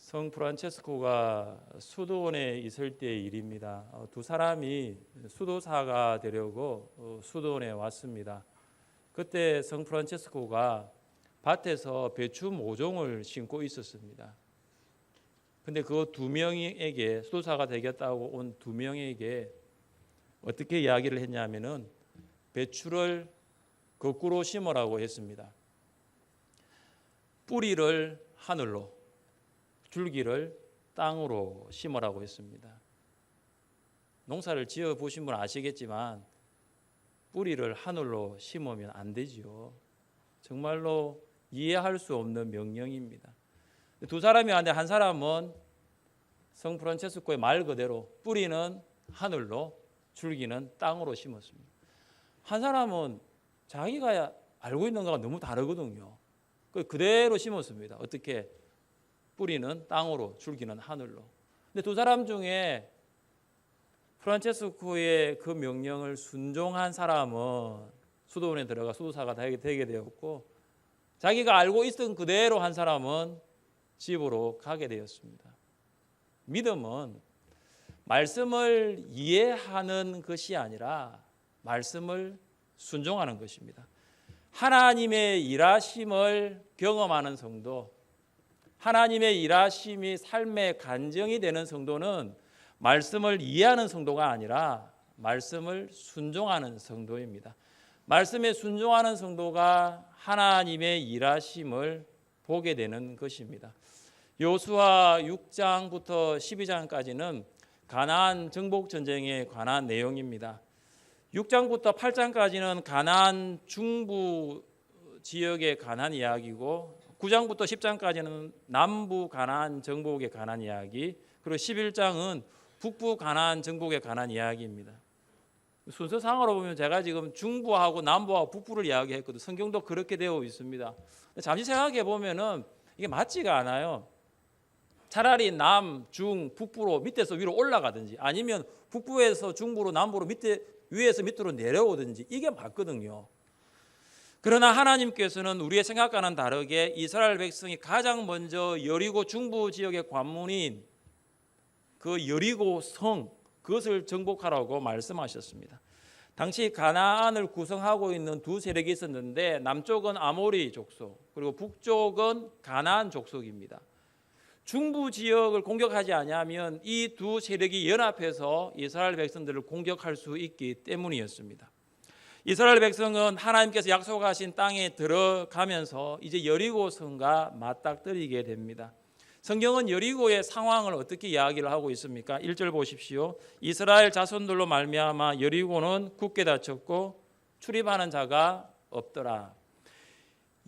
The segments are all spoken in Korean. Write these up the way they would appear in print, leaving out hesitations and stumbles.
성 프란체스코가 수도원에 있을 때의 일입니다. 두 사람이 수도사가 되려고 수도원에 왔습니다. 그때 성 프란체스코가 밭에서 배추 모종을 심고 있었습니다. 근데 그 두 명에게, 수도사가 되겠다고 온 두 명에게 어떻게 이야기를 했냐면은 배추를 거꾸로 심으라고 했습니다. 뿌리를 하늘로, 줄기를 땅으로 심으라고 했습니다. 농사를 지어 보신 분 아시겠지만 뿌리를 하늘로 심으면 안 되지요. 정말로 이해할 수 없는 명령입니다. 두 사람이 왔는데 한 사람은 성 프란체스코의 말 그대로 뿌리는 하늘로, 줄기는 땅으로 심었습니다. 한 사람은 자기가 알고 있는 거가 너무 다르거든요. 그대로 심었습니다. 어떻게? 뿌리는 땅으로, 줄기는 하늘로. 근데 두 사람 중에 프란체스코의 그 명령을 순종한 사람은 수도원에 들어가 수도사가 되게 되었고, 자기가 알고 있던 그대로 한 사람은 집으로 가게 되었습니다. 믿음은 말씀을 이해하는 것이 아니라 말씀을 순종하는 것입니다. 하나님의 일하심을 경험하는 성도, 하나님의 일하심이 삶의 간증이 되는 성도는 말씀을 이해하는 성도가 아니라 말씀을 순종하는 성도입니다. 말씀에 순종하는 성도가 하나님의 일하심을 보게 되는 것입니다. 여호수아 6장부터 12장까지는 가나안 정복 전쟁에 관한 내용입니다. 6장부터 8장까지는 가나안 중부 지역에 관한 이야기고 9장부터 10장까지는 남부 가나안 정복에 관한 이야기, 그리고 11장은 북부 가나안 정복에 관한 이야기입니다. 순서상으로 보면 제가 지금 중부하고 남부하고 북부를 이야기했거든요. 성경도 그렇게 되어 있습니다. 잠시 생각해 보면은 이게 맞지가 않아요. 차라리 남, 중, 북부로 밑에서 위로 올라가든지 아니면 북부에서 중부로 남부로 위에서 밑으로 내려오든지 이게 맞거든요. 그러나 하나님께서는 우리의 생각과는 다르게 이스라엘 백성이 가장 먼저 여리고 중부 지역의 관문인 그 여리고 성, 그것을 정복하라고 말씀하셨습니다. 당시 가나안을 구성하고 있는 두 세력이 있었는데 남쪽은 아모리 족속, 그리고 북쪽은 가나안 족속입니다. 중부 지역을 공격하지 아니하면 이 두 세력이 연합해서 이스라엘 백성들을 공격할 수 있기 때문이었습니다. 이스라엘 백성은 하나님께서 약속하신 땅에 들어가면서 이제 여리고 성과 맞닥뜨리게 됩니다. 성경은 여리고의 상황을 어떻게 이야기를 하고 있습니까? 1절 보십시오. 이스라엘 자손들로 말미암아 여리고는 굳게 닫혔고 출입하는 자가 없더라.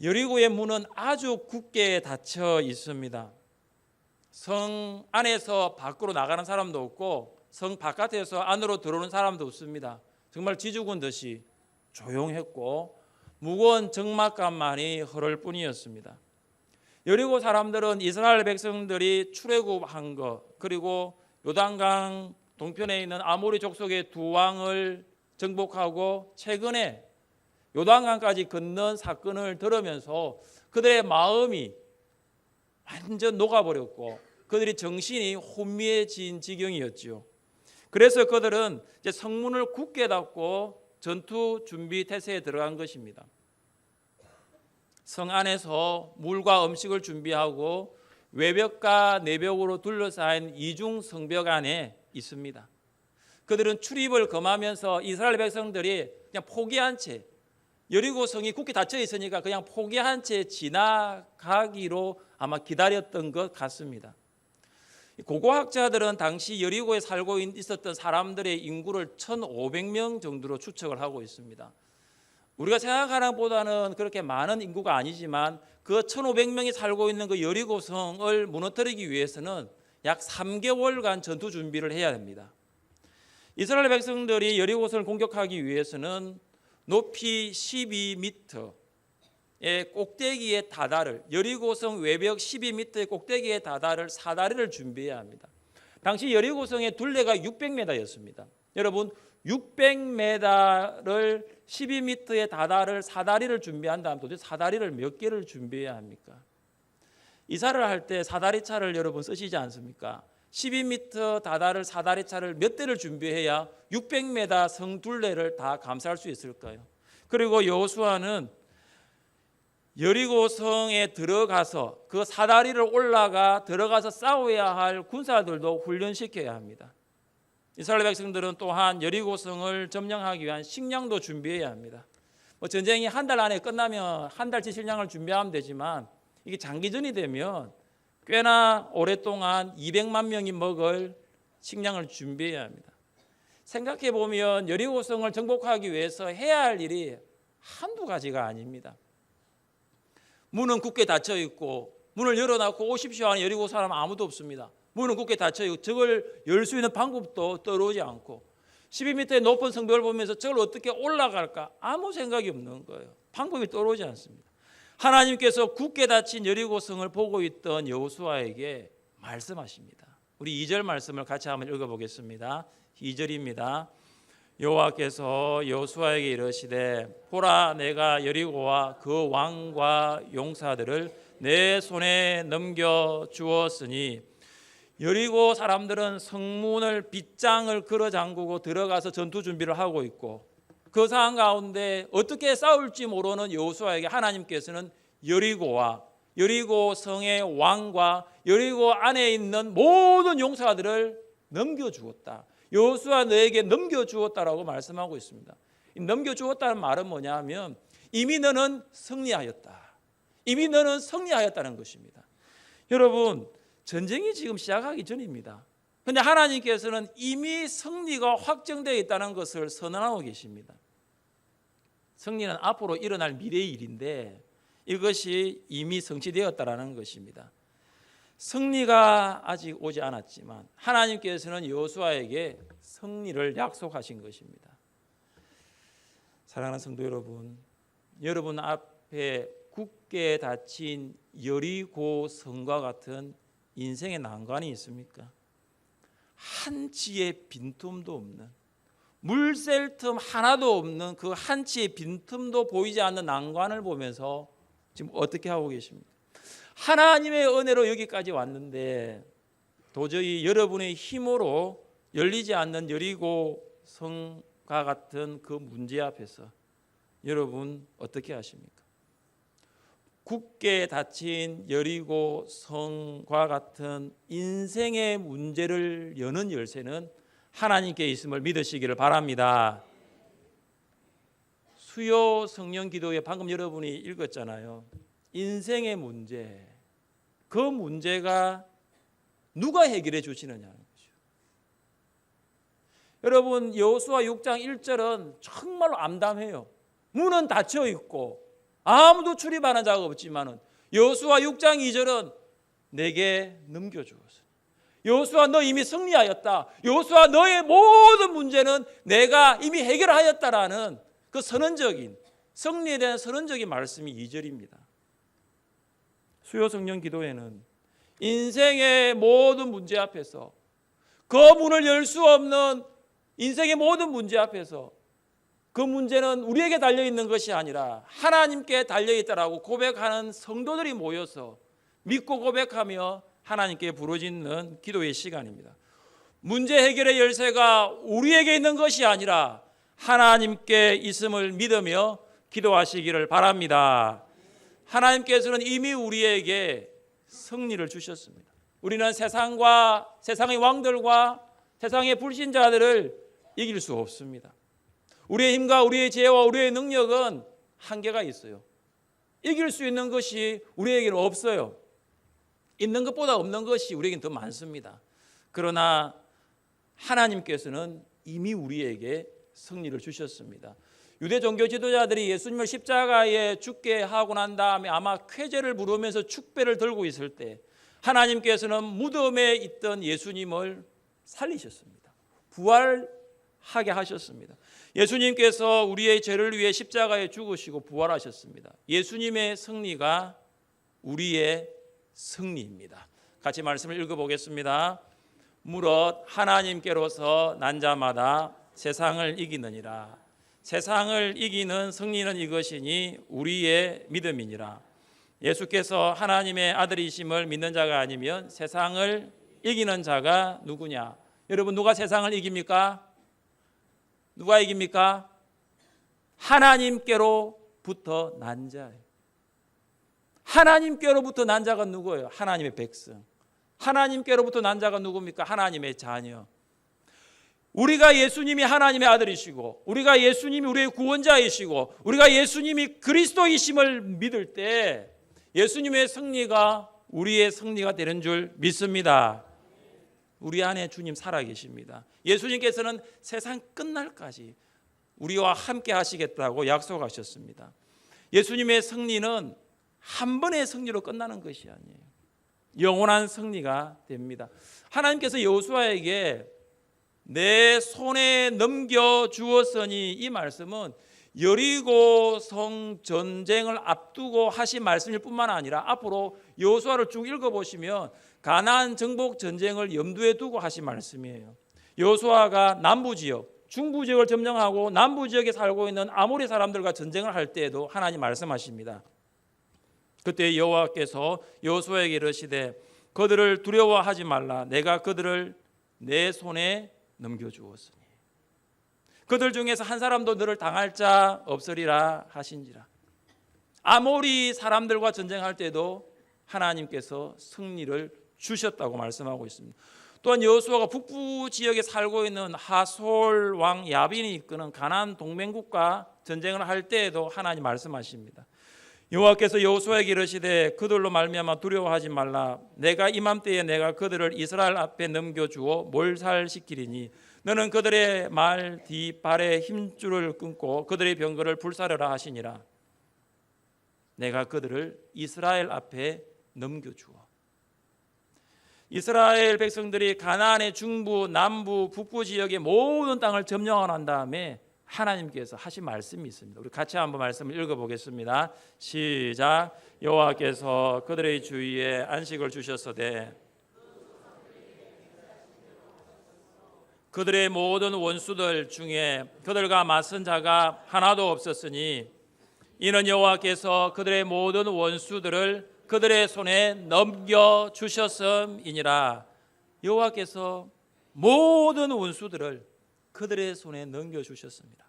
여리고의 문은 아주 굳게 닫혀 있습니다. 성 안에서 밖으로 나가는 사람도 없고 성 바깥에서 안으로 들어오는 사람도 없습니다. 정말 지죽은 듯이 조용했고 무거운 적막감만이 흐를 뿐이었습니다. 여리고 사람들은 이스라엘 백성들이 출애굽한 것, 그리고 요단강 동편에 있는 아모리 족속의 두 왕을 정복하고 최근에 요단강까지 건넌 사건을 들으면서 그들의 마음이 완전 녹아버렸고 그들이 정신이 혼미해진 지경이었죠. 그래서 그들은 이제 성문을 굳게 닫고 전투 준비 태세에 들어간 것입니다. 성 안에서 물과 음식을 준비하고 외벽과 내벽으로 둘러싸인 이중 성벽 안에 있습니다. 그들은 출입을 금하면서 이스라엘 백성들이 그냥 포기한 채, 여리고 성이 굳게 닫혀 있으니까 그냥 포기한 채 지나가기로 아마 기다렸던 것 같습니다. 고고학자들은 당시 여리고에 살고 있었던 사람들의 인구를 1,500명 정도로 추측을 하고 있습니다. 우리가 생각하는 것보다는 그렇게 많은 인구가 아니지만 그 1,500명이 살고 있는 그 여리고성을 무너뜨리기 위해서는 약 3개월간 전투 준비를 해야 됩니다. 이스라엘 백성들이 여리고성을 공격하기 위해서는 높이 12m의 꼭대기에 다다를, 여리고성 외벽 12m의 꼭대기에 다다를 사다리를 준비해야 합니다. 당시 여리고성의 둘레가 600m였습니다. 여러분 600m를 12m에 다다를 사다리를 준비한다면 도대체 사다리를 몇 개를 준비해야 합니까? 이사를 할 때 사다리차를 여러분 쓰시지 않습니까? 12m 다다를 사다리차를 몇 대를 준비해야 600m 성 둘레를 다 감싸할 수 있을까요? 그리고 여호수아는 여리고 성에 들어가서 그 사다리를 올라가 들어가서 싸워야 할 군사들도 훈련시켜야 합니다. 이스라엘 백성들은 또한 여리고 성을 점령하기 위한 식량도 준비해야 합니다. 전쟁이 한 달 안에 끝나면 한 달치 식량을 준비하면 되지만 이게 장기전이 되면 꽤나 오랫동안 200만 명이 먹을 식량을 준비해야 합니다. 생각해 보면 여리고 성을 정복하기 위해서 해야 할 일이 한두 가지가 아닙니다. 문은 굳게 닫혀 있고 문을 열어놓고 오십시오 하는 여리고 사람 아무도 없습니다. 문은 굳게 닫혀 있고 저걸 열 수 있는 방법도 떠오르지 않고 12m의 높은 성벽을 보면서 저걸 어떻게 올라갈까 아무 생각이 없는 거예요. 방법이 떠오르지 않습니다. 하나님께서 굳게 닫힌 여리고 성을 보고 있던 여호수아에게 말씀하십니다. 우리 2절 말씀을 같이 한번 읽어보겠습니다. 2절입니다. 여호와께서 여호수아에게 이르시되 보라 내가 여리고와 그 왕과 용사들을 내 손에 넘겨 주었으니 여리고 사람들은 성문을 빗장을 걸어 잠그고 들어가서 전투 준비를 하고 있고 그 상황 가운데 어떻게 싸울지 모르는 여호수아에게 하나님께서는 여리고와 여리고 성의 왕과 여리고 안에 있는 모든 용사들을 넘겨주었다. 여호수아 너에게 넘겨주었다라고 말씀하고 있습니다. 넘겨주었다는 말은 뭐냐 하면 이미 너는 승리하였다. 이미 너는 승리하였다는 것입니다. 여러분 전쟁이 지금 시작하기 전입니다. 그런데 하나님께서는 이미 승리가 확정되어 있다는 것을 선언하고 계십니다. 승리는 앞으로 일어날 미래의 일인데 이것이 이미 성취되었다라는 것입니다. 승리가 아직 오지 않았지만 하나님께서는 여호수아에게 승리를 약속하신 것입니다. 사랑하는 성도 여러분, 여러분 앞에 굳게 닫힌 여리고 성과 같은 인생의 난관이 있습니까? 한치의 빈틈도 없는 물샐 틈 하나도 없는 그 한치의 빈틈도 보이지 않는 난관을 보면서 지금 어떻게 하고 계십니까? 하나님의 은혜로 여기까지 왔는데 도저히 여러분의 힘으로 열리지 않는 여리고 성과 같은 그 문제 앞에서 여러분 어떻게 하십니까? 굳게 닫힌 여리고 성과 같은 인생의 문제를 여는 열쇠는 하나님께 있음을 믿으시기를 바랍니다. 수요 성령 기도에 방금 여러분이 읽었잖아요. 인생의 문제, 그 문제가 누가 해결해 주시느냐는 거죠. 여러분 여호수아 6장 1절은 정말로 암담해요. 문은 닫혀 있고 아무도 출입하는 자가 없지만은 여호수아 6장 2절은 내게 넘겨주었어. 여호수아 너 이미 승리하였다. 여호수아 너의 모든 문제는 내가 이미 해결하였다라는 그 선언적인 승리에 대한 선언적인 말씀이 2절입니다. 수요 성령 기도에는 인생의 모든 문제 앞에서 그 문을 열 수 없는 인생의 모든 문제 앞에서 그 문제는 우리에게 달려있는 것이 아니라 하나님께 달려있다라고 고백하는 성도들이 모여서 믿고 고백하며 하나님께 부르짖는 기도의 시간입니다. 문제 해결의 열쇠가 우리에게 있는 것이 아니라 하나님께 있음을 믿으며 기도하시기를 바랍니다. 하나님께서는 이미 우리에게 승리를 주셨습니다. 우리는 세상의 왕들과 세상의 불신자들을 이길 수 없습니다. 우리의 힘과 우리의 지혜와 우리의 능력은 한계가 있어요. 이길 수 있는 것이 우리에게는 없어요. 있는 것보다 없는 것이 우리에게는 더 많습니다. 그러나 하나님께서는 이미 우리에게 승리를 주셨습니다. 유대 종교 지도자들이 예수님을 십자가에 죽게 하고 난 다음에 아마 쾌제를 부르면서 축배를 들고 있을 때 하나님께서는 무덤에 있던 예수님을 살리셨습니다. 부활하게 하셨습니다. 예수님께서 우리의 죄를 위해 십자가에 죽으시고 부활하셨습니다. 예수님의 승리가 우리의 승리입니다. 같이 말씀을 읽어보겠습니다. 무릇 하나님께로서 난 자마다 세상을 이기느니라. 세상을 이기는 승리는 이것이니 우리의 믿음이니라. 예수께서 하나님의 아들이심을 믿는 자가 아니면 세상을 이기는 자가 누구냐? 여러분, 누가 세상을 이깁니까? 누가 이깁니까? 하나님께로부터 난 자예요. 하나님께로부터 난 자가 누구예요? 하나님의 백성. 하나님께로부터 난 자가 누굽니까? 하나님의 자녀. 우리가 예수님이 하나님의 아들이시고, 우리가 예수님이 우리의 구원자이시고, 우리가 예수님이 그리스도이심을 믿을 때 예수님의 승리가 우리의 승리가 되는 줄 믿습니다. 우리 안에 주님 살아계십니다. 예수님께서는 세상 끝날까지 우리와 함께 하시겠다고 약속하셨습니다. 예수님의 승리는 한 번의 승리로 끝나는 것이 아니에요. 영원한 승리가 됩니다. 하나님께서 여호수아에게 내 손에 넘겨주었으니, 이 말씀은 여리고성 전쟁을 앞두고 하신 말씀일 뿐만 아니라 앞으로 여호수아를 쭉 읽어보시면 가나안 정복 전쟁을 염두에 두고 하신 말씀이에요. 여호수아가 남부지역, 중부지역을 점령하고 남부지역에 살고 있는 아모리 사람들과 전쟁을 할 때에도 하나님 말씀하십니다. 그때 여호와께서 여호수아에게 이르시되 그들을 두려워하지 말라. 내가 그들을 내 손에 넘겨주었으니 그들 중에서 한 사람도 너를 당할 자 없으리라 하신지라. 아모리 사람들과 전쟁할 때도 하나님께서 승리를 주셨다고 말씀하고 있습니다. 또한 여호수아가 북부 지역에 살고 있는 하솔 왕 야빈이 이끄는 가나안 동맹국과 전쟁을 할 때에도 하나님 말씀하십니다. 여호와께서 여호수아에게 이르시되 그들로 말미암아 두려워하지 말라. 내가 이맘때에 내가 그들을 이스라엘 앞에 넘겨주어 몰살시키리니 너는 그들의 말 뒷발의 힘줄을 끊고 그들의 병거를 불사르라 하시니라. 내가 그들을 이스라엘 앞에 넘겨주어. 이스라엘 백성들이 가나안의 중부, 남부, 북부 지역의 모든 땅을 점령하고 난 다음에 하나님께서 하신 말씀이 있습니다. 우리 같이 한번 말씀을 읽어보겠습니다. 시작. 여호와께서 그들의 주위에 안식을 주셨으되 그들의 모든 원수들 중에 그들과 맞선 자가 하나도 없었으니 이는 여호와께서 그들의 모든 원수들을 그들의 손에 넘겨주셨음이니라. 여호와께서 모든 원수들을 그들의 손에 넘겨주셨습니다.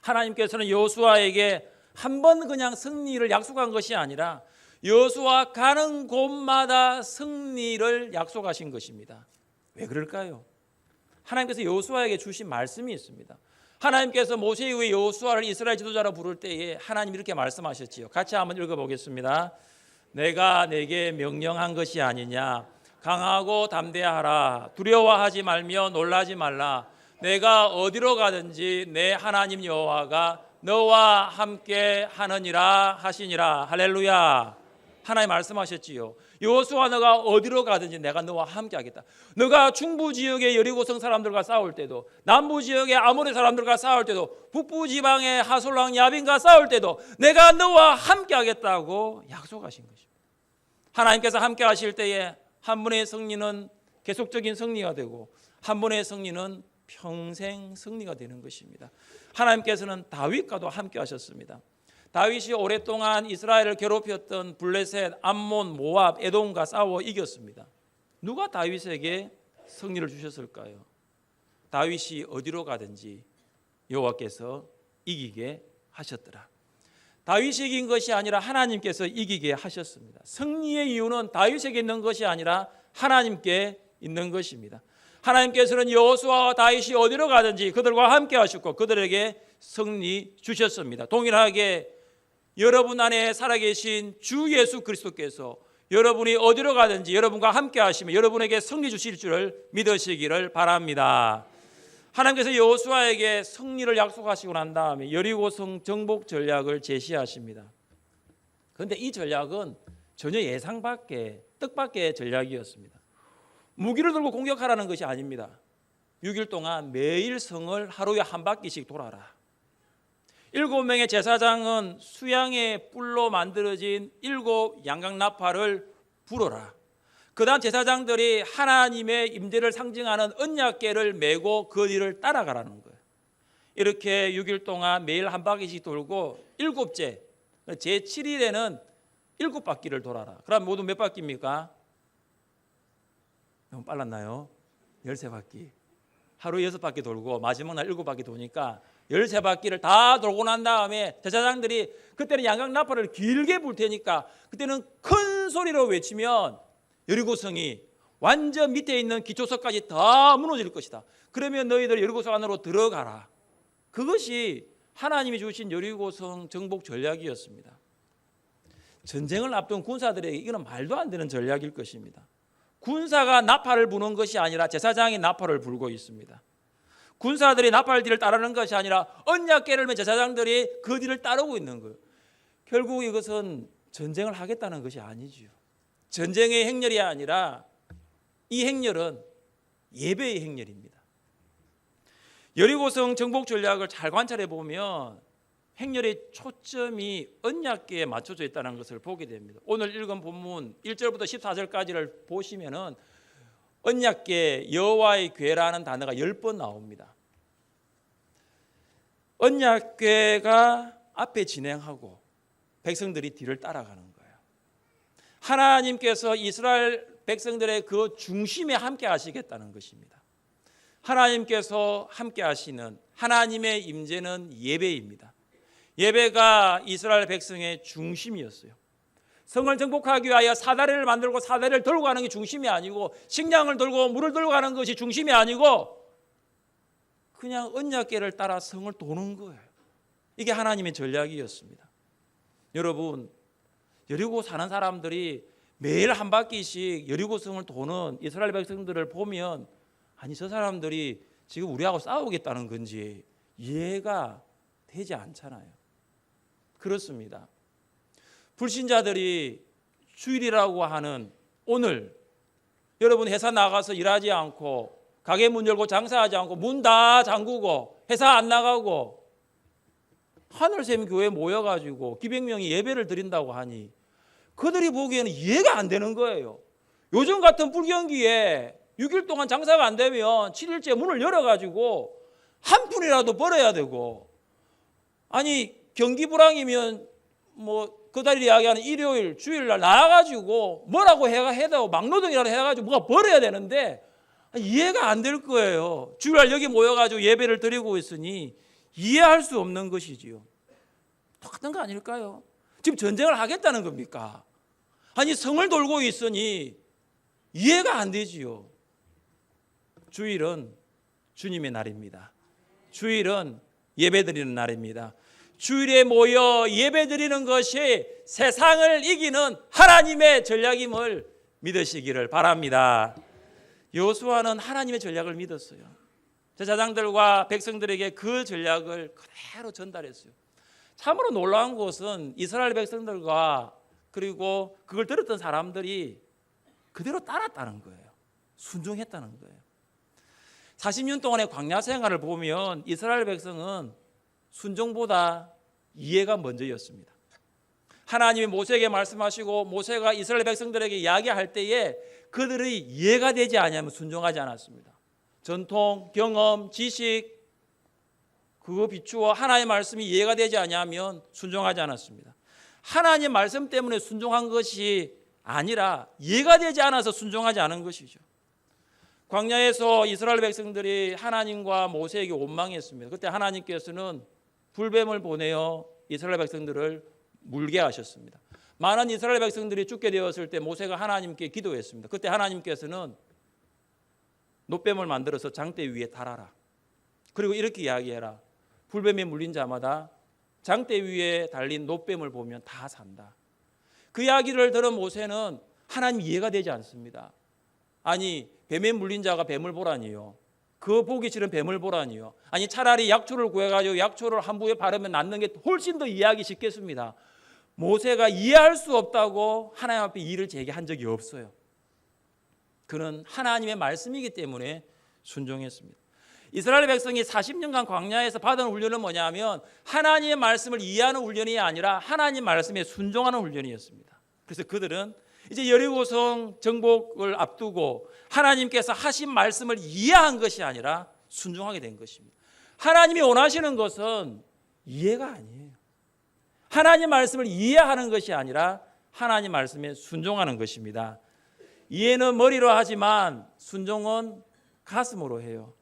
하나님께서는 여호수아에게 한 번 그냥 승리를 약속한 것이 아니라 여호수아 가는 곳마다 승리를 약속하신 것입니다. 왜 그럴까요? 하나님께서 여호수아에게 주신 말씀이 있습니다. 하나님께서 모세 이후에 여호수아를 이스라엘 지도자로 부를 때에 하나님 이렇게 말씀하셨지요. 같이 한번 읽어보겠습니다. 내가 내게 명령한 것이 아니냐. 강하고 담대하라. 두려워하지 말며 놀라지 말라. 내가 어디로 가든지 내 하나님 여호와가 너와 함께 하느니라 하시니라. 할렐루야. 하나님 말씀하셨지요. 여호수아 너가 어디로 가든지 내가 너와 함께 하겠다. 너가 중부 지역의 여리고성 사람들과 싸울 때도, 남부 지역의 아모리 사람들과 싸울 때도, 북부 지방의 하솔 왕 야빈과 싸울 때도 내가 너와 함께 하겠다고 약속하신 것입니다. 하나님께서 함께 하실 때에 한 분의 승리는 계속적인 승리가 되고 한 분의 승리는 평생 승리가 되는 것입니다. 하나님께서는 다윗과도 함께 하셨습니다. 다윗이 오랫동안 이스라엘을 괴롭혔던 블레셋, 암몬, 모압, 에돔과 싸워 이겼습니다. 누가 다윗에게 승리를 주셨을까요? 다윗이 어디로 가든지 여호와께서 이기게 하셨더라. 다윗이 이긴 것이 아니라 하나님께서 이기게 하셨습니다. 승리의 이유는 다윗에게 있는 것이 아니라 하나님께 있는 것입니다. 하나님께서는 여호수아와 다윗이 어디로 가든지 그들과 함께 하셨고 그들에게 승리 주셨습니다. 동일하게 여러분 안에 살아계신 주 예수 그리스도께서 여러분이 어디로 가든지 여러분과 함께 하시면 여러분에게 승리 주실 줄을 믿으시기를 바랍니다. 하나님께서 여호수아에게 승리를 약속하시고 난 다음에 여리고성 정복 전략을 제시하십니다. 그런데 이 전략은 전혀 예상 밖의 뜻밖의 전략이었습니다. 무기를 들고 공격하라는 것이 아닙니다. 6일 동안 매일 성을 하루에 한 바퀴씩 돌아라. 7명의 제사장은 수양의 뿔로 만들어진 7 양강나팔을 불어라. 그 다음 제사장들이 하나님의 임재를 상징하는 언약궤를 메고 그 뒤를 따라가라는 거예요. 이렇게 6일 동안 매일 한 바퀴씩 돌고 7째 제7일에는 7바퀴를 돌아라. 그럼 모두 몇 바퀴입니까? 너무 빨랐나요? 13바퀴. 하루 6바퀴 돌고 마지막 날 7바퀴 도니까 13바퀴를 다 돌고 난 다음에 제사장들이 그때는 양각 나팔을 길게 불 테니까 그때는 큰 소리로 외치면 여리고성이 완전 밑에 있는 기초석까지 다 무너질 것이다. 그러면 너희들 여리고성 안으로 들어가라. 그것이 하나님이 주신 여리고성 정복 전략이었습니다. 전쟁을 앞둔 군사들에게 이거는 말도 안 되는 전략일 것입니다. 군사가 나팔을 부는 것이 아니라 제사장이 나팔을 불고 있습니다. 군사들이 나팔 뒤를 따르는 것이 아니라 언약궤를 맨 제사장들이 그 뒤를 따르고 있는 거예요. 결국 이것은 전쟁을 하겠다는 것이 아니지요. 전쟁의 행렬이 아니라 이 행렬은 예배의 행렬입니다. 여리고성 정복 전략을 잘 관찰해 보면 행렬의 초점이 언약궤에 맞춰져 있다는 것을 보게 됩니다. 오늘 읽은 본문 1절부터 14절까지를 보시면은 언약궤, 여호와의 궤라는 단어가 10번 나옵니다. 언약궤가 앞에 진행하고 백성들이 뒤를 따라가는 거예요. 하나님께서 이스라엘 백성들의 그 중심에 함께 하시겠다는 것입니다. 하나님께서 함께 하시는 하나님의 임재는 예배입니다. 예배가 이스라엘 백성의 중심이었어요. 성을 정복하기 위하여 사다리를 만들고 사다리를 들고 가는 게 중심이 아니고 식량을 들고 물을 들고 가는 것이 중심이 아니고 그냥 언약궤를 따라 성을 도는 거예요. 이게 하나님의 전략이었습니다. 여러분, 여리고 사는 사람들이 매일 한 바퀴씩 여리고성을 도는 이스라엘 백성들을 보면 아니 저 사람들이 지금 우리하고 싸우겠다는 건지 이해가 되지 않잖아요. 그렇습니다. 불신자들이 주일이라고 하는 오늘 여러분 회사 나가서 일하지 않고 가게 문 열고 장사하지 않고 문 다 잠그고 회사 안 나가고 하늘샘 교회에 모여가지고 기백 명이 예배를 드린다고 하니 그들이 보기에는 이해가 안 되는 거예요. 요즘 같은 불경기에 6일 동안 장사가 안 되면 7일째 문을 열어가지고 한 푼이라도 벌어야 되고 아니 경기 불황이면 뭐 그달이 이야기하는 일요일 주일날 나와가지고 뭐라고 해도 막노동이라도 해가지고 뭐가 벌어야 되는데 이해가 안 될 거예요. 주일날 여기 모여가지고 예배를 드리고 있으니 이해할 수 없는 것이지요. 똑같은 거 아닐까요? 지금 전쟁을 하겠다는 겁니까? 아니 성을 돌고 있으니 이해가 안 되지요. 주일은 주님의 날입니다. 주일은 예배드리는 날입니다. 주일에 모여 예배드리는 것이 세상을 이기는 하나님의 전략임을 믿으시기를 바랍니다. 여호수아는 하나님의 전략을 믿었어요. 제사장들과 백성들에게 그 전략을 그대로 전달했어요. 참으로 놀라운 것은 이스라엘 백성들과 그리고 그걸 들었던 사람들이 그대로 따랐다는 거예요. 순종했다는 거예요. 40년 동안의 광야 생활을 보면 이스라엘 백성은 순종보다 이해가 먼저였습니다. 하나님이 모세에게 말씀하시고 모세가 이스라엘 백성들에게 이야기할 때에 그들의 이해가 되지 않으면 순종하지 않았습니다. 전통, 경험, 지식 그거 비추어 하나님의 말씀이 이해가 되지 않으면 순종하지 않았습니다. 하나님의 말씀 때문에 순종한 것이 아니라 이해가 되지 않아서 순종하지 않은 것이죠. 광야에서 이스라엘 백성들이 하나님과 모세에게 원망했습니다. 그때 하나님께서는 불뱀을 보내어 이스라엘 백성들을 물게 하셨습니다. 많은 이스라엘 백성들이 죽게 되었을 때 모세가 하나님께 기도했습니다. 그때 하나님께서는 놋뱀을 만들어서 장대 위에 달아라. 그리고 이렇게 이야기해라. 불뱀에 물린 자마다 장대 위에 달린 놋뱀을 보면 다 산다. 그 이야기를 들은 모세는 하나님 이해가 되지 않습니다. 아니 뱀에 물린 자가 뱀을 보라니요. 그 보기 싫은 뱀을 보라니요. 아니 차라리 약초를 구해가지고 약초를 한 부에 바르면 낫는 게 훨씬 더 이해하기 쉽겠습니다. 모세가 이해할 수 없다고 하나님 앞에 이의를 제기한 적이 없어요. 그는 하나님의 말씀이기 때문에 순종했습니다. 이스라엘 백성이 40년간 광야에서 받은 훈련은 뭐냐면 하나님의 말씀을 이해하는 훈련이 아니라 하나님 말씀에 순종하는 훈련이었습니다. 그래서 그들은 이제 여리고성 정복을 앞두고 하나님께서 하신 말씀을 이해한 것이 아니라 순종하게 된 것입니다. 하나님이 원하시는 것은 이해가 아니에요. 하나님 말씀을 이해하는 것이 아니라 하나님 말씀에 순종하는 것입니다. 이해는 머리로 하지만 순종은 가슴으로 해요.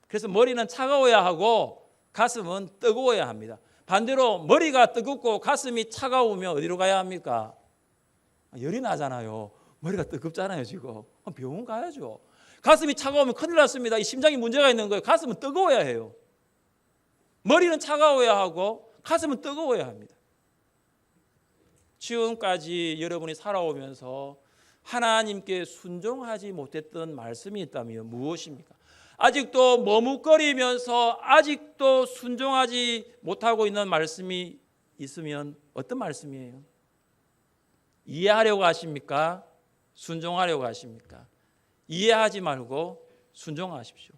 그래서 머리는 차가워야 하고 가슴은 뜨거워야 합니다. 반대로 머리가 뜨겁고 가슴이 차가우면 어디로 가야 합니까? 열이 나잖아요. 머리가 뜨겁잖아요. 지금 병원 가야죠. 가슴이 차가우면 큰일 났습니다. 이 심장이 문제가 있는 거예요. 가슴은 뜨거워야 해요. 머리는 차가워야 하고 가슴은 뜨거워야 합니다. 지금까지 여러분이 살아오면서 하나님께 순종하지 못했던 말씀이 있다면 무엇입니까? 아직도 머뭇거리면서 아직도 순종하지 못하고 있는 말씀이 있으면 어떤 말씀이에요? 이해하려고 하십니까? 순종하려고 하십니까? 이해하지 말고 순종하십시오.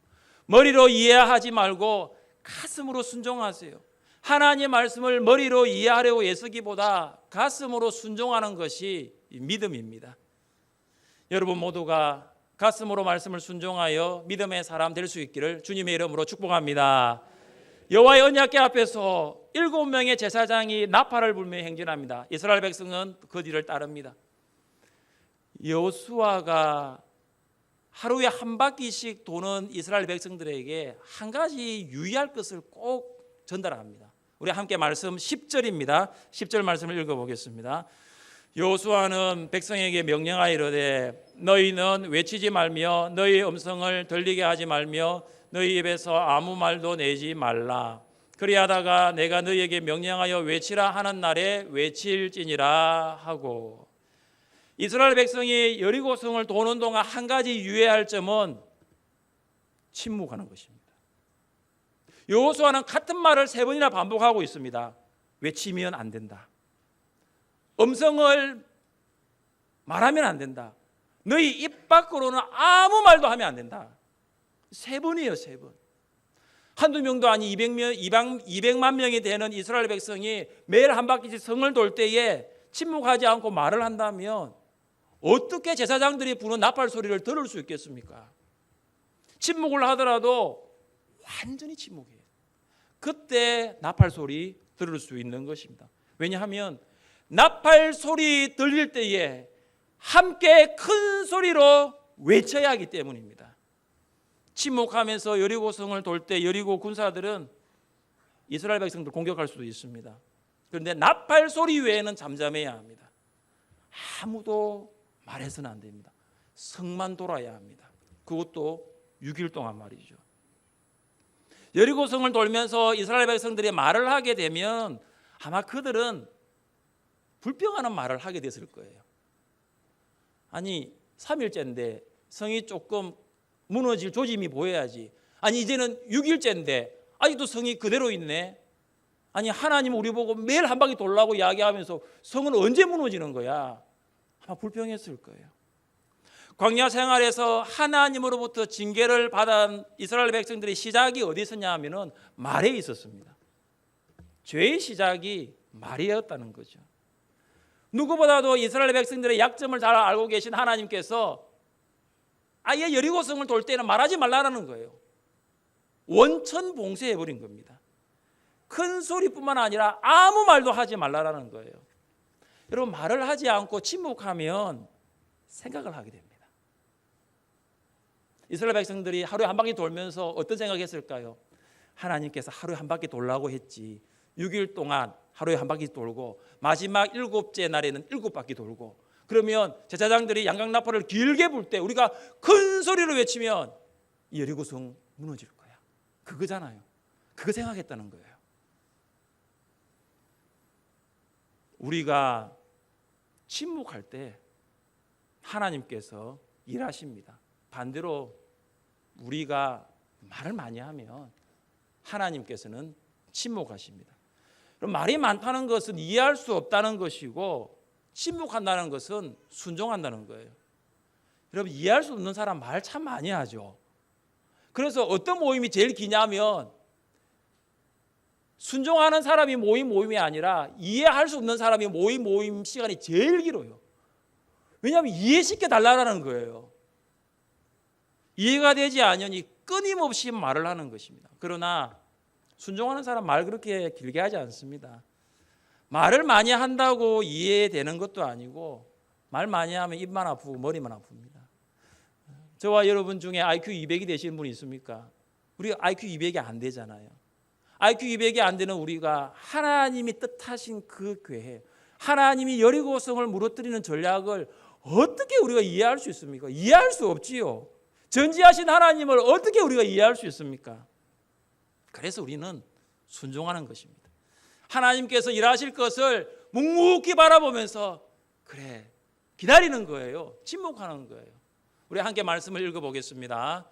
머리로 이해하지 말고 가슴으로 순종하세요. 하나님의 말씀을 머리로 이해하려고 애쓰기보다 가슴으로 순종하는 것이 믿음입니다. 여러분 모두가 가슴으로 말씀을 순종하여 믿음의 사람 될 수 있기를 주님의 이름으로 축복합니다. 여호와의 언약궤 앞에서 7명의 제사장이 나팔을 불며 행진합니다. 이스라엘 백성은 그 뒤를 따릅니다. 여호수아가 하루에 한 바퀴씩 도는 이스라엘 백성들에게 한 가지 유의할 것을 꼭 전달합니다. 우리 함께 말씀 10절입니다. 10절 말씀을 읽어보겠습니다. 여호수아는 백성에게 명령하여 이르되 너희는 외치지 말며 너희 음성을 들리게 하지 말며 너희 입에서 아무 말도 내지 말라. 그리하다가 내가 너희에게 명령하여 외치라 하는 날에 외칠지니라 하고. 이스라엘 백성이 여리고성을 도는 동안 한 가지 유의할 점은 침묵하는 것입니다. 여호수아는 같은 말을 3번이나 반복하고 있습니다. 외치면 안 된다. 음성을 말하면 안 된다. 너희 입 밖으로는 아무 말도 하면 안 된다. 3번이에요, 3번. 한두 명도 아니 200만 명이 되는 이스라엘 백성이 매일 한 바퀴씩 성을 돌 때에 침묵하지 않고 말을 한다면 어떻게 제사장들이 부는 나팔 소리를 들을 수 있겠습니까? 침묵을 하더라도 완전히 침묵해요. 그때 나팔 소리 들을 수 있는 것입니다. 왜냐하면 나팔 소리 들릴 때에 함께 큰 소리로 외쳐야 하기 때문입니다. 침묵하면서 여리고성을 돌 때 여리고 군사들은 이스라엘 백성들 공격할 수도 있습니다. 그런데 나팔 소리 외에는 잠잠해야 합니다. 아무도 말해서는 안 됩니다. 성만 돌아야 합니다. 그것도 6일 동안 말이죠. 여리고성을 돌면서 이스라엘 백성들이 말을 하게 되면 아마 그들은 불평하는 말을 하게 됐을 거예요. 아니 3일째인데 성이 조금 무너질 조짐이 보여야지. 아니 이제는 6일째인데 아직도 성이 그대로 있네. 아니 하나님 우리 보고 매일 한 바퀴 돌라고 이야기하면서 성은 언제 무너지는 거야? 아마 불평했을 거예요. 광야 생활에서 하나님으로부터 징계를 받은 이스라엘 백성들의 시작이 어디 있었냐 하면은 말에 있었습니다. 죄의 시작이 말이었다는 거죠. 누구보다도 이스라엘 백성들의 약점을 잘 알고 계신 하나님께서 아예 여리고성을 돌 때는 말하지 말라는 거예요. 원천 봉쇄해버린 겁니다. 큰 소리뿐만 아니라 아무 말도 하지 말라는 거예요. 여러분 말을 하지 않고 침묵하면 생각을 하게 됩니다. 이스라엘 백성들이 하루에 한 바퀴 돌면서 어떤 생각했을까요? 하나님께서 하루에 한 바퀴 돌라고 했지 6일 동안 하루에 한 바퀴 돌고 마지막 7째 날에는 7바퀴 돌고 그러면 제사장들이 양강나팔을 길게 불 때 우리가 큰 소리로 외치면 여리고성 무너질 거야. 그거잖아요. 그거 생각했다는 거예요. 우리가 침묵할 때 하나님께서 일하십니다. 반대로 우리가 말을 많이 하면 하나님께서는 침묵하십니다. 그럼 말이 많다는 것은 이해할 수 없다는 것이고 침묵한다는 것은 순종한다는 거예요. 여러분 이해할 수 없는 사람 말 참 많이 하죠. 그래서 어떤 모임이 제일 기냐면 순종하는 사람이 모임이 아니라 이해할 수 없는 사람이 모임 시간이 제일 길어요. 왜냐하면 이해시켜 달라는 거예요. 이해가 되지 않으니 끊임없이 말을 하는 것입니다. 그러나 순종하는 사람 말 그렇게 길게 하지 않습니다. 말을 많이 한다고 이해되는 것도 아니고 말 많이 하면 입만 아프고 머리만 아픕니다. 저와 여러분 중에 IQ 200이 되시는 분이 있습니까? 우리가 IQ 200이 안 되잖아요. IQ 200이 안 되는 우리가 하나님이 뜻하신 그 계획, 하나님이 여리고성을 무너뜨리는 전략을 어떻게 우리가 이해할 수 있습니까? 이해할 수 없지요. 전지하신 하나님을 어떻게 우리가 이해할 수 있습니까? 그래서 우리는 순종하는 것입니다. 하나님께서 일하실 것을 묵묵히 바라보면서 그래 기다리는 거예요. 침묵하는 거예요. 우리 함께 말씀을 읽어보겠습니다.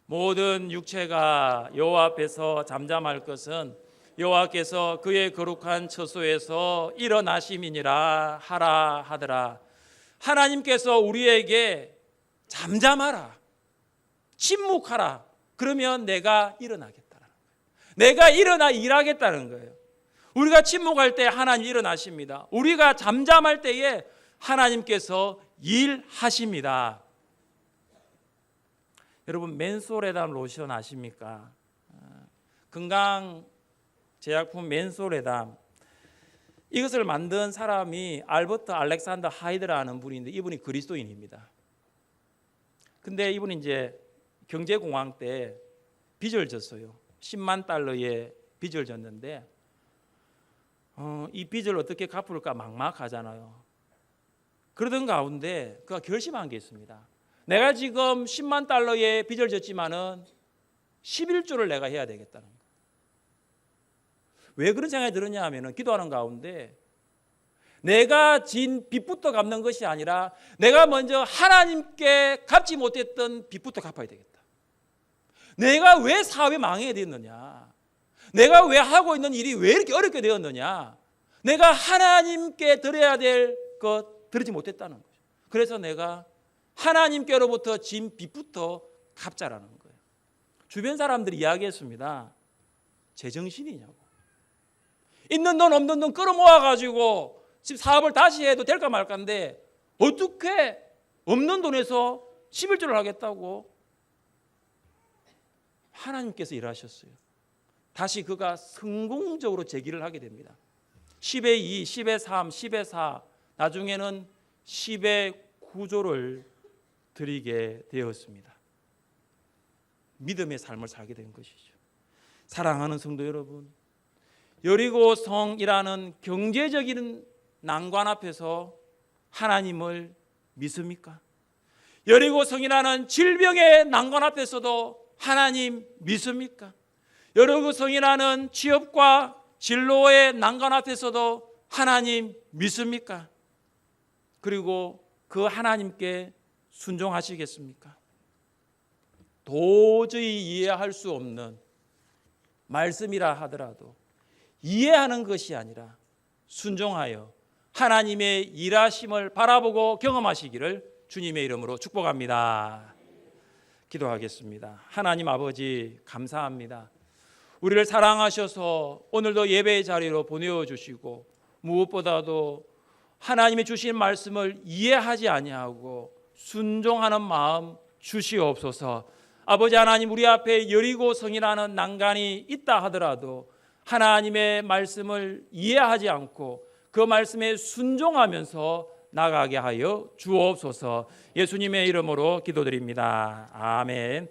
모든 육체가 여호와 앞에서 잠잠할 것은 여호와께서 그의 거룩한 처소에서 일어나심이니라 하라 하더라. 하나님께서 우리에게 잠잠하라, 침묵하라. 그러면 내가 일어나겠다는 거예요. 내가 일어나 일하겠다는 거예요. 우리가 침묵할 때 하나님 일어나십니다. 우리가 잠잠할 때에 하나님께서 일하십니다. 여러분 맨소레담 로션 아십니까? 건강 제약품 맨소레담, 이것을 만든 사람이 알버트 알렉산더 하이드라는 분인데 이분이 그리스도인입니다. 근데 이분이 이제 경제공황 때 빚을 졌어요. 10만 달러의 빚을 졌는데 이 빚을 어떻게 갚을까 막막하잖아요. 그러던 가운데 그가 결심한 게 있습니다. 내가 지금 10만 달러의 빚을 졌지만은 11조를 내가 해야 되겠다는 거예요. 왜 그런 생각이 들었냐 하면은 기도하는 가운데 내가 진 빚부터 갚는 것이 아니라 내가 먼저 하나님께 갚지 못했던 빚부터 갚아야 되겠다. 내가 왜 사업이 망해야 되었느냐? 내가 왜 하고 있는 일이 왜 이렇게 어렵게 되었느냐? 내가 하나님께 드려야 될 것 드리지 못했다는 거죠. 그래서 내가 하나님께로부터 진 빚부터 갚자라는 거예요. 주변 사람들이 이야기했습니다. 제정신이냐고. 있는 돈 없는 돈 끌어모아 가지고 지금 사업을 다시 해도 될까 말까인데 어떻게 없는 돈에서 11조를 하겠다고? 하나님께서 일하셨어요. 다시 그가 성공적으로 재기를 하게 됩니다. 10의 2, 10의 3, 10의 4, 나중에는 10의 9조를 드리게 되었습니다. 믿음의 삶을 살게 된 것이죠. 사랑하는 성도 여러분, 여리고 성이라는 경제적인 난관 앞에서 하나님을 믿습니까? 여리고 성이라는 질병의 난관 앞에서도 하나님 믿습니까? 여리고 성이라는 취업과 진로의 난관 앞에서도 하나님 믿습니까? 그리고 그 하나님께 순종하시겠습니까? 도저히 이해할 수 없는 말씀이라 하더라도 이해하는 것이 아니라 순종하여 하나님의 일하심을 바라보고 경험하시기를 주님의 이름으로 축복합니다. 기도하겠습니다. 하나님 아버지 감사합니다. 우리를 사랑하셔서 오늘도 예배의 자리로 보내주시고 무엇보다도 하나님이 주신 말씀을 이해하지 아니하고 순종하는 마음 주시옵소서. 아버지 하나님, 우리 앞에 여리고 성이라는 난간이 있다 하더라도 하나님의 말씀을 이해하지 않고 그 말씀에 순종하면서 나가게 하여 주옵소서. 예수님의 이름으로 기도드립니다. 아멘.